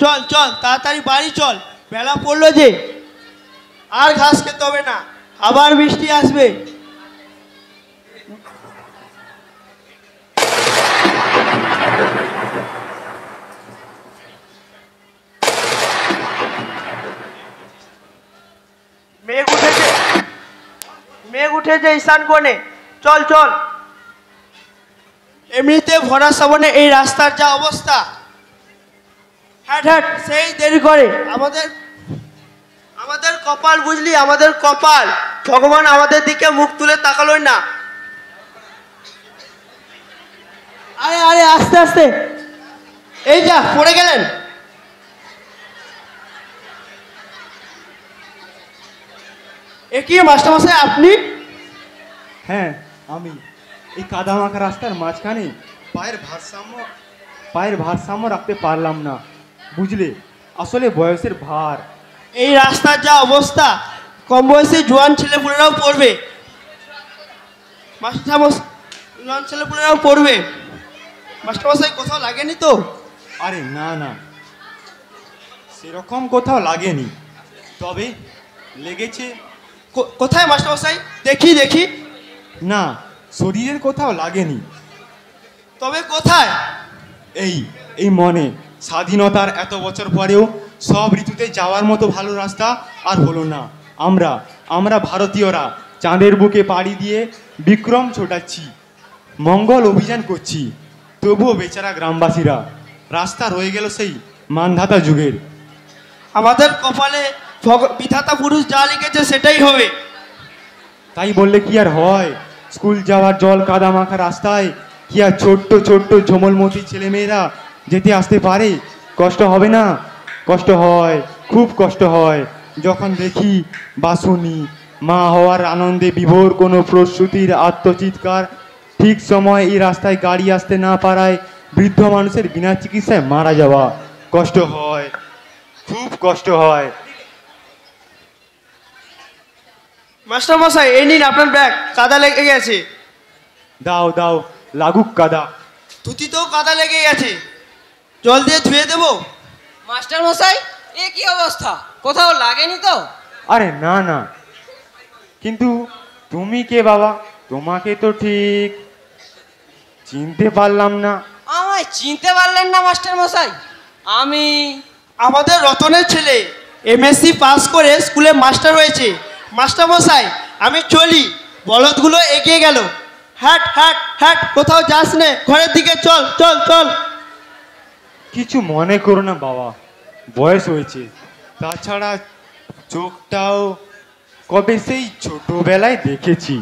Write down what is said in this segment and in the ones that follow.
চল চল তাড়াতাড়ি বাড়ি চল, বেলা পড়লো যে। আর ঘাস খেতে হবে না, আবার বৃষ্টি আসবে। মেঘ উঠেছে ঈশান কোণে, চল চল। এমনিতে ভরা শ্রাবণে এই রাস্তার যা অবস্থা। হ্যাট হ্যাট, সেই দেরি করে। আমাদের কপাল বুঝলি, আমাদের কপাল। ভগবান আমাদের দিকে মুখ তুলে তাকালোই না। আরে আরে আস্তে আস্তে, এই যা পড়ে গেলেন। এ কি মাস্টারমশাই আপনি? হ্যাঁ আমি। এই কাদামাখা রাস্তার মাঝখানে পায়ের ভারসাম্য রাখতে পারলাম না, বুঝলে? আসলে বয়সের ভার। এই রাস্তার যা অবস্থা, কম বয়সী জোয়ান ছেলেপুলেরাও পড়বে। জোয়ান ছেলেপুলেরাও পড়বে। মাস্টারমশাই কোথাও লাগেনি তো? আরে না না, সেরকম কোথাও লাগেনি, তবে লেগেছে। কোথায় মাস্টারমশাই? দেখি দেখি। না, শরীরের কোথাও লাগেনি। তবে কোথায়? এই এই মনে। স্বাধীনতার এত বছর পরেও সব ঋতুতে যাওয়ার মতো ভালো রাস্তা আর হলো না। আমরা ভারতীয়রা চাঁদের বুকে পাড়ি দিয়ে বিক্রম ছোটাচ্ছি, মঙ্গল অভিযান করছি, তবুও বেচারা গ্রামবাসীরা রাস্তা রয়ে গেল সেই মানধাতা যুগের। আমাদের কপালে বিধাতা পুরুষ যা লিখেছে সেটাই হবে। তাই বললে কি আর হয়? স্কুল যাওয়ার জল কাদা মাখা রাস্তায় কি আর ছোট্ট ছোট্ট ঝোমলমতি ছেলেমেয়েরা যেতে আসতে পারে? কষ্ট হবে না? কষ্ট হয়, খুব কষ্ট হয় যখন দেখি বা শুনি মা হওয়ার আনন্দে বিভোর কোনো প্রসূতির আত্মচিৎকার। ঠিক সময় এই রাস্তায় গাড়ি আসতে না পারায় বৃদ্ধ মানুষের বিনা চিকিৎসায় মারা যাওয়া। কষ্ট হয়, খুব কষ্ট হয়। মাস্টারমশাই এই নিন আপনার ব্যাগ, কাদা লেগে গেছে। দাও দাও, লাগুক কাদা। ধুতিতেও কাদা লেগে গেছে, জল দিয়ে ধুয়ে দেবো? মাস্টারমশাই এ কি অবস্থা, কোথাও লাগেনি তো? আরে না না, কিন্তু তুমি কে বাবা? তোমাকে তো ঠিক চিনতে পারলাম না। আমায় চিনতে পারলেন না মাস্টারমশাই? আমি আমাদের রতনের ছেলে, এমএসসি পাস করে স্কুলে মাস্টার হয়েছে। মাস্টারমশাই আমি চলি, বলদগুলো এগিয়ে গেল। হ্যাট হ্যাট হ্যাট, কোথাও যাস নে, ঘরের দিকে চল চল চল। কিছু মনে করো না বাবা, বয়স হয়েছে। তাছাড়া চোখটাও কবে সেই ছোটবেলায় দেখেছি।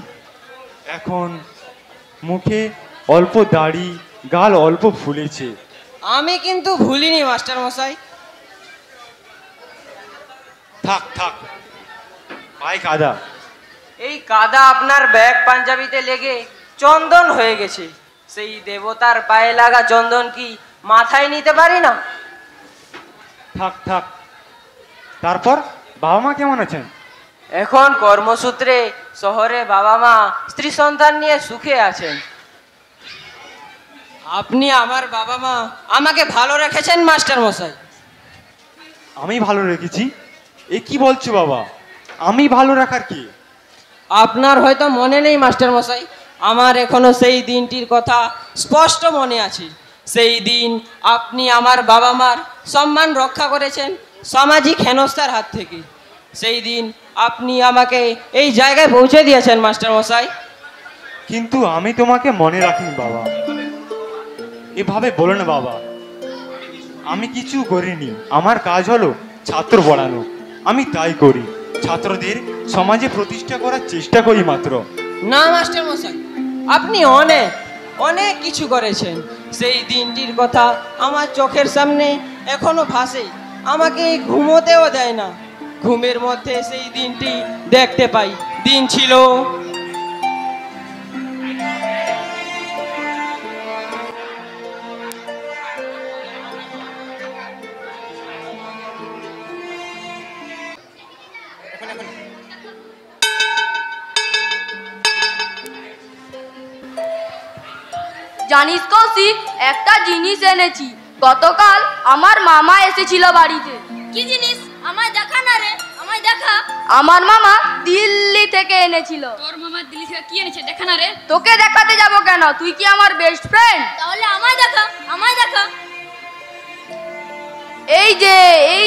এখন মুখে অল্প দাড়ি, গাল অল্প ফুলেছে। আমি কিন্তু ভুলিনি মাস্টারমশাই। থাক থাক, পায়ে কাদা। এই কাদা আপনার ব্যাগ পাঞ্জাবিতে লেগে চন্দন হয়ে গেছে। সেই দেবতার পায়ে লাগা চন্দন কি মাথায় নিতে পারি না? থাক থাক। তারপর বাবা মা কেমন আছেন? এখন কর্মসূত্রে শহরে বাবা মা স্ত্রী সন্তান নিয়ে সুখে আছেন। আপনি আমার বাবা মা আমাকে ভালো রেখেছেন মাস্টারমশাই। আমি ভালো রেখেছি? এ কি বলছো বাবা? আমি ভালো রাখার কি? আপনার হয়তো মনে নেই মাস্টারমশাই, আমার এখনো সেই দিনটির কথা স্পষ্ট মনে আছে। সেই দিন আপনি আমার বাবা মার সম্মান রক্ষা করেছেন সামাজিক হেনস্থার হাত থেকে। সেই দিন আপনি আমাকে এই জায়গায় পৌঁছে দিয়েছেন মাস্টারমশাই। কিন্তু আমি তোমাকে মনে রাখিনি বাবা, এভাবে বলো না বাবা। আমি কিছু করিনি, আমার কাজ হলো ছাত্র পড়ানো। আমি তাই করি, ছাত্রদের সমাজে প্রতিষ্ঠা করার চেষ্টা করি মাত্র। না মাস্টারমশাই, আপনি অনেক অনেক কিছু করেছেন। সেই দিনটির কথা আমার চোখের সামনে এখনো ভাসে, আমাকে ঘুমোতেও দেয় না। ঘুমের মধ্যে সেই দিনটি দেখতে পাই। দিন ছিল জানিস কৌশিক, একটা জিনিস এনেছি। গতকাল আমার মামা এসেছিল বাড়িতে। কি জিনিস? আমায় দেখা না রে, আমায় দেখা। আমার মামা দিল্লি থেকে এনেছিল। তোর মামা দিল্লি থেকে কি এনেছে? দেখা না রে। তোকে দেখাতে যাব কেন? তুই কি আমার বেস্ট ফ্রেন্ড? তাহলে আমায় দেখা, আমায় দেখা। এই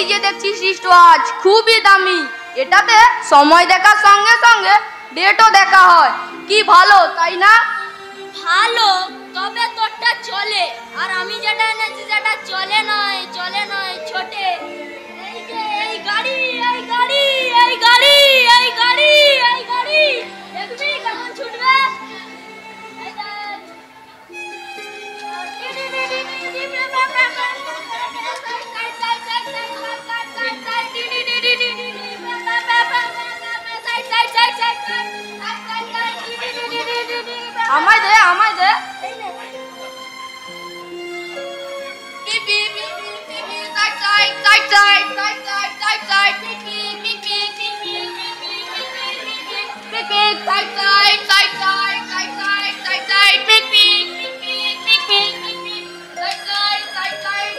যে দেখছিস রিস্টওয়াচ, খুবই দামি। এটাতে সময় দেখার সঙ্গে সঙ্গে ডেটও দেখা হয়। কি ভালো, তাই না? ভালো, তবে তোরটা চলে, আর আমি যেটা এনেছি সেটা চলে নয়, চলে নয়, ছোটে। এই যে এই গাড়ি, এই গাড়ি, এই গাড়ি, এই গাড়ি, এই গাড়ি দেখবি কেমন ছুটবে। এই দেখ। আমায় দে, আমায় দে।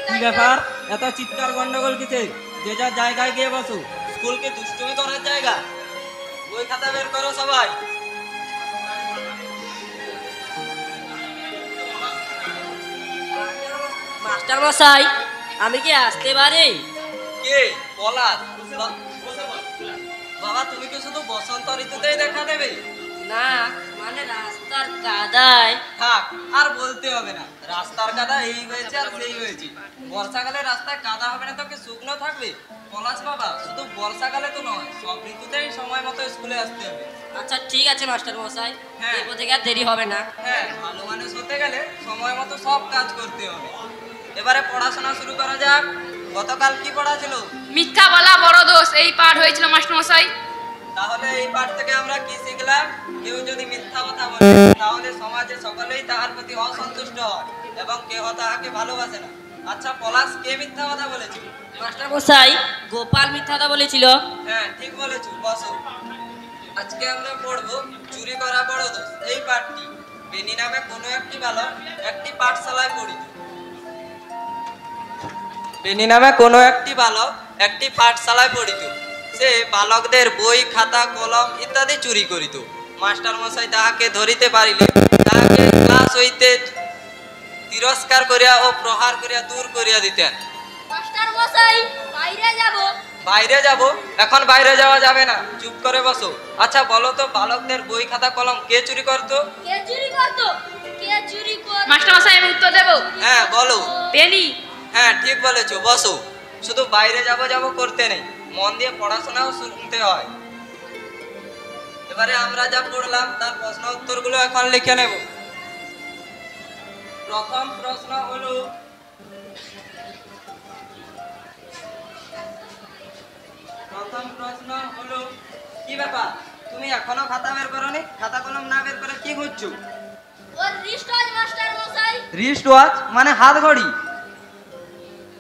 কি ব্যাপার, এত চিৎকার গন্ডগোল কিসে? যে যার জায়গায় গিয়ে বসো। স্কুলকে দুষ্টুমি করার জায়গা? বই খাতা বের করো সবাই। মাস্টার মশাই, আমি কি আসতে পারি? কে? পলাশ? বাবা, তুমি কি শুধু বসন্ত ঋতুতেই দেখা দেবে? না, মানে রাস্তার কাদায়। থাক, আর বলতে হবে না। রাস্তার কাদা এই হয়েছে আর সেই হয়েছে। বর্ষাকালে রাস্তায় কাদা হবে না তো কি শুকনো থাকবে? পলাশ বাবা, শুধু বর্ষাকালে তো নয়, সব ঋতুতেই সময় মতো স্কুলে আসতে হবে। আচ্ছা ঠিক আছে মাস্টার মশাই, হ্যাঁ। এরপর থেকে আর দেরি হবে না। হ্যাঁ, ভালো মানুষ হতে গেলে সময় মতো সব কাজ করতে হবে। এবারে পড়াশোনা শুরু করা যাক। গতকাল কি পড়া ছিল? মিথ্যা বলা বড় দোষ, এই পাঠ হয়েছিল মাস্টার মশাই। তাহলে এই পাঠ থেকে আমরা কি শিখলাম? কেউ যদি মিথ্যা কথা বলে তাহলে সমাজে সকলেই তাহার প্রতি অসন্তুষ্ট হয় এবং কেউ তাহাকে ভালোবাসে না। আচ্ছা পলাশ, কে মিথ্যা কথা বলেছিল? মাস্টার মশাই, গোপাল মিথ্যা কথা বলেছিল। হ্যাঁ, ঠিক বলেছো, বসো। আজকে আমরা পড়বো চুরি করা বড় দোষ। এই পাঠটি বেনি নামে কোনো একটি বালক একটি পাঠশালায় পড়িত। বেনি নামে কোনো একটি বালক একটি পাঠশালায় পড়িত। সে বালকদের বই, খাতা, কলম ইত্যাদি চুরি করিত। মাস্টার মশাই তাহাকে ধরিতে পারিলে তাহাকে ক্লাস হইতে তিরস্কার করিয়া ও প্রহার করিয়া দূর করিয়া দিতেন। মাস্টার মশাই, বাইরে যাব। বাইরে যাব? এখন বাইরে যাওয়া যাবে না, চুপ করে বসো। আচ্ছা বলো তো, বালকদের বই, খাতা, কলম কে চুরি করতো? কে চুরি করতো? কে চুরি করতো? মাস্টার মশাই, আমি উত্তর দেব। হ্যাঁ বলো। পেনি। হ্যাঁ, ঠিক বলেছো, বসো। শুধু বাইরে যাব যাব করতে নেই, মন দিয়ে পড়াশোনাও শুনতে হয়। এবারে আমরা যা পড়লাম তার প্রশ্ন উত্তরগুলো এখন লিখে নেব। প্রথম প্রশ্ন হলো, কি ব্যাপার, তুমি এখনো খাতা বের করোনি? খাতা কলম না বের করে কি করছো? ওর রিস্টওয়াচ মাস্টার মশাই। রিস্ট ওয়াচ মানে হাত ঘড়ি?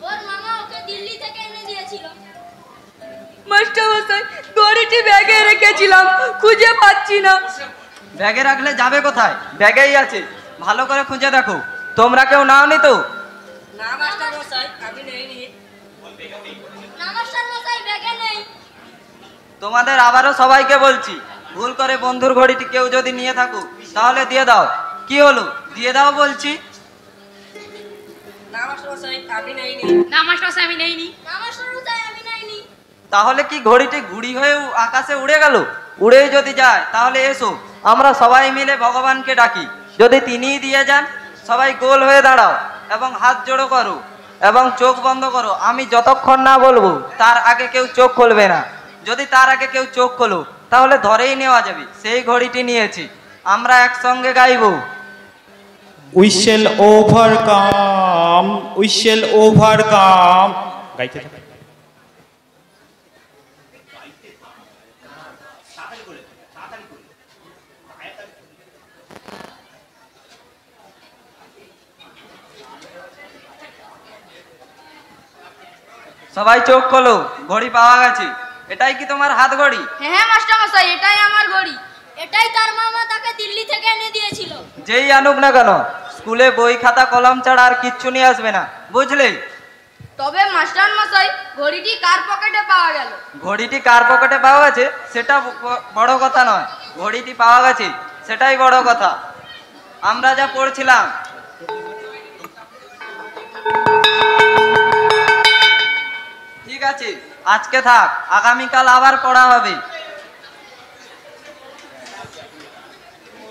ওর মামা ওকে দিল্লি থেকে এনে দিয়েছিল। মাস্টার মশাই, ঘড়িটি ব্যাগে রেখেছিলাম, খুঁজে পাচ্ছি না। ব্যাগে রাখলে যাবে কোথায়? ব্যাগেই আছে, ভালো করে খুঁজে দেখো। তোমরা কেউ নাওনি তো? না মাস্টার মশাই, আমি নেইনি। না মাস্টার মশাই, ব্যাগে নেই। তোমাদের আবারও সবাইকে বলছি, ভুল করে বন্ধুর ঘড়িটি কেউ যদি নিয়ে থাকো তাহলে দিয়ে দাও। কি হলো, দিয়ে দাও বলছি। না মাস্টার মশাই, আমি নেইনি। না মাস্টার মশাই, আমি নেইনি। না মাস্টার মশাই, আমি নেইনি। তাহলে কি ঘড়িটি ঘুড়ি হয়ে আকাশে উড়ে গেল? উড়েই যদি যায় তাহলে এসো, আমরা সবাই মিলে ভগবানকে ডাকি। যদি তিনিই দিয়ে যান, সবাই গোল হয়ে দাঁড়াও এবং হাত জোড়ো করো এবং চোখ বন্ধ করো। আমি যতক্ষণ না বলবো তার আগে কেউ চোখ খুলবে না। যদি তার আগে কেউ চোখ খোলো তাহলে ধরেই নেওয়া যাবে সেই ঘড়িটি নিয়েছি। আমরা একসঙ্গে গাইবো। We shall overcome, we shall overcome. গাইতে থাকো। সবাই চোখ খোলো, ঘড়ি পাওয়া গেছে। এটাই কি তোমার হাত ঘড়ি? হ্যাঁ মাস্টার মশাই, এটাই আমার ঘড়ি। এটাই তার মামা তাকে দিল্লি থেকে এনে দিয়েছিল। যেই আনুক না কেন, স্কুলে বই খাতা কলম ছাড়া আর কিচ্ছু নিয়ে আসবে না, বুঝলি? তবে মাস্টার মশাই, ঘড়িটি কার পকেটে পাওয়া গেল? ঘড়িটি কার পকেটে পাওয়া গেছে সেটা বড় কথা নয়, ঘড়িটি পাওয়া গেছে সেটাই বড় কথা। আমরা যা পড়ছিলাম ঠিক আছে, আজকে থাক, আগামীকাল আবার পড়া হবে।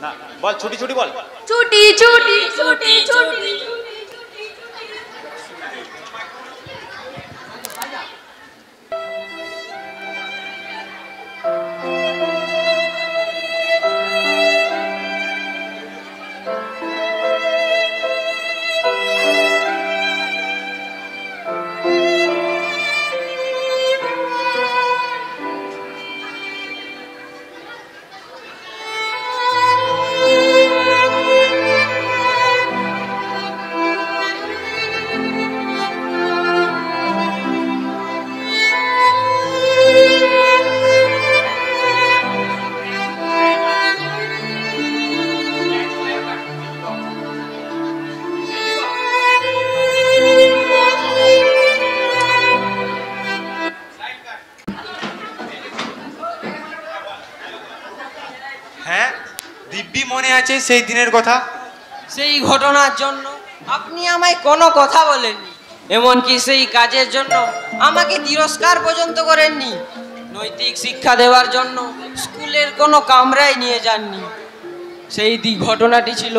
না বল, ছুটি ছুটি বল। ছুটি ছুটি ছুটি ছুটি। হ্যাঁ, দিব্যি মনে আছে সেই দিনের কথা। সেই ঘটনার জন্য আপনি আমায় কোনো কথা বলেননি, এমনকি সেই কাজের জন্য আমাকে তিরস্কার পর্যন্ত করেননি। নৈতিক শিক্ষা দেওয়ার জন্য স্কুলের কোনো কামরায় নিয়ে যাননি। সেই ঘটনাটি ছিল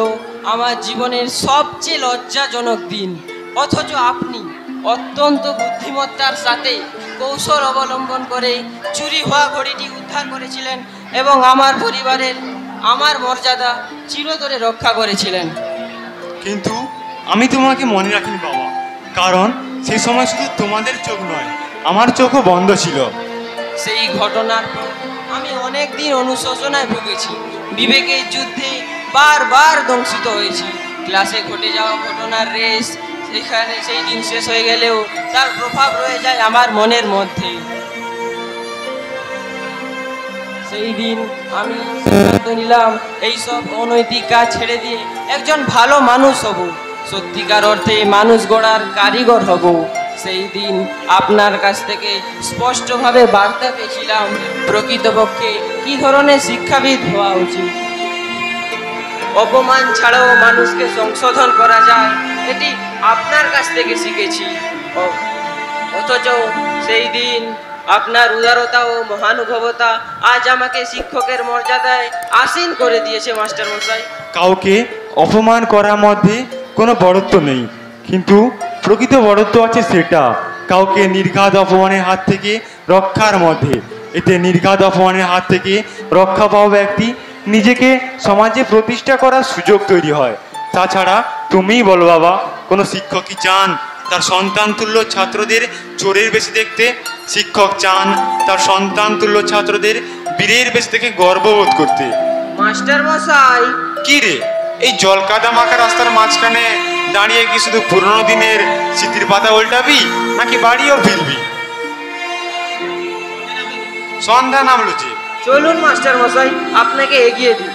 আমার জীবনের সবচেয়ে লজ্জাজনক দিন, অথচ আপনি অত্যন্ত বুদ্ধিমত্তার সাথে কৌশল অবলম্বন করে চুরি হওয়া ঘড়িটি উদ্ধার করেছিলেন এবং আমার পরিবারের, আমার মর্যাদা চিরতরে রক্ষা করেছিলেন। কিন্তু আমি তোমাকে মনে রাখিনি বাবা, কারণ সেই সময় শুধু তোমাদের চোখ নয়, আমার চোখও বন্ধ ছিল। সেই ঘটনার পর আমি অনেক দিন অনুশোচনায় ভুগেছি, বিবেকের যুদ্ধে বারবার দংশিত হয়েছি। ক্লাসে ঘটে যাওয়া ঘটনার রেশ সেখানে সেই দিন শেষ হয়ে গেলেও তার প্রভাব রয়ে যায় আমার মনের মধ্যে। সেই দিন আমি সিদ্ধান্ত নিলাম এইসব অনৈতিক কাজ ছেড়ে দিয়ে একজন ভালো মানুষ হব, সত্যিকার অর্থে মানুষ গড়ার কারিগর হব। সেই দিন আপনার কাছ থেকে স্পষ্টভাবে বার্তা পেয়েছিলাম প্রকৃতপক্ষে কী ধরনের শিক্ষাবিদ হওয়া উচিত। অপমান ছাড়াও মানুষকে সংশোধন করা যায়, এটি আপনার কাছ থেকে শিখেছি। অথচ সেই দিন আপনার উদারতা ও মহানুভবতা আজ আমাকে শিক্ষকের মর্যাদায় আসীন করে দিয়েছে মাস্টার মশাই। কাউকে অপমান করার মধ্যে কোনো বড়ত্ব নেই, কিন্তু প্রকৃত বড়ত্ব আছে সেটা কাউকে নির্ঘাত অপমানের হাত থেকে রক্ষার মধ্যে। এতে নির্ঘাত অপমানের হাত থেকে রক্ষা পাওয়া ব্যক্তি নিজেকে সমাজে প্রতিষ্ঠা করার সুযোগ তৈরি হয়। তাছাড়া তুমিই বলো বাবা, কোনো শিক্ষক কি চান তার সন্তান তুল্য ছাত্রদের চোরের বেশি দেখতে? শিক্ষক চান তার সন্তান তুল্য ছাত্রদের বীরের বেশি দেখে গর্ববোধ করতে। মাস্টার মশাই, কি রে, এই জল কাদা মাখা রাস্তার মাঝখানে দাঁড়িয়ে কি শুধু পুরনো দিনের স্মৃতির পাতা উল্টাবি, নাকি বাড়িও ফিরবি? সন্ধ্যা নামলো যে। চলুন মাস্টার মশাই, আপনাকে এগিয়ে দিই।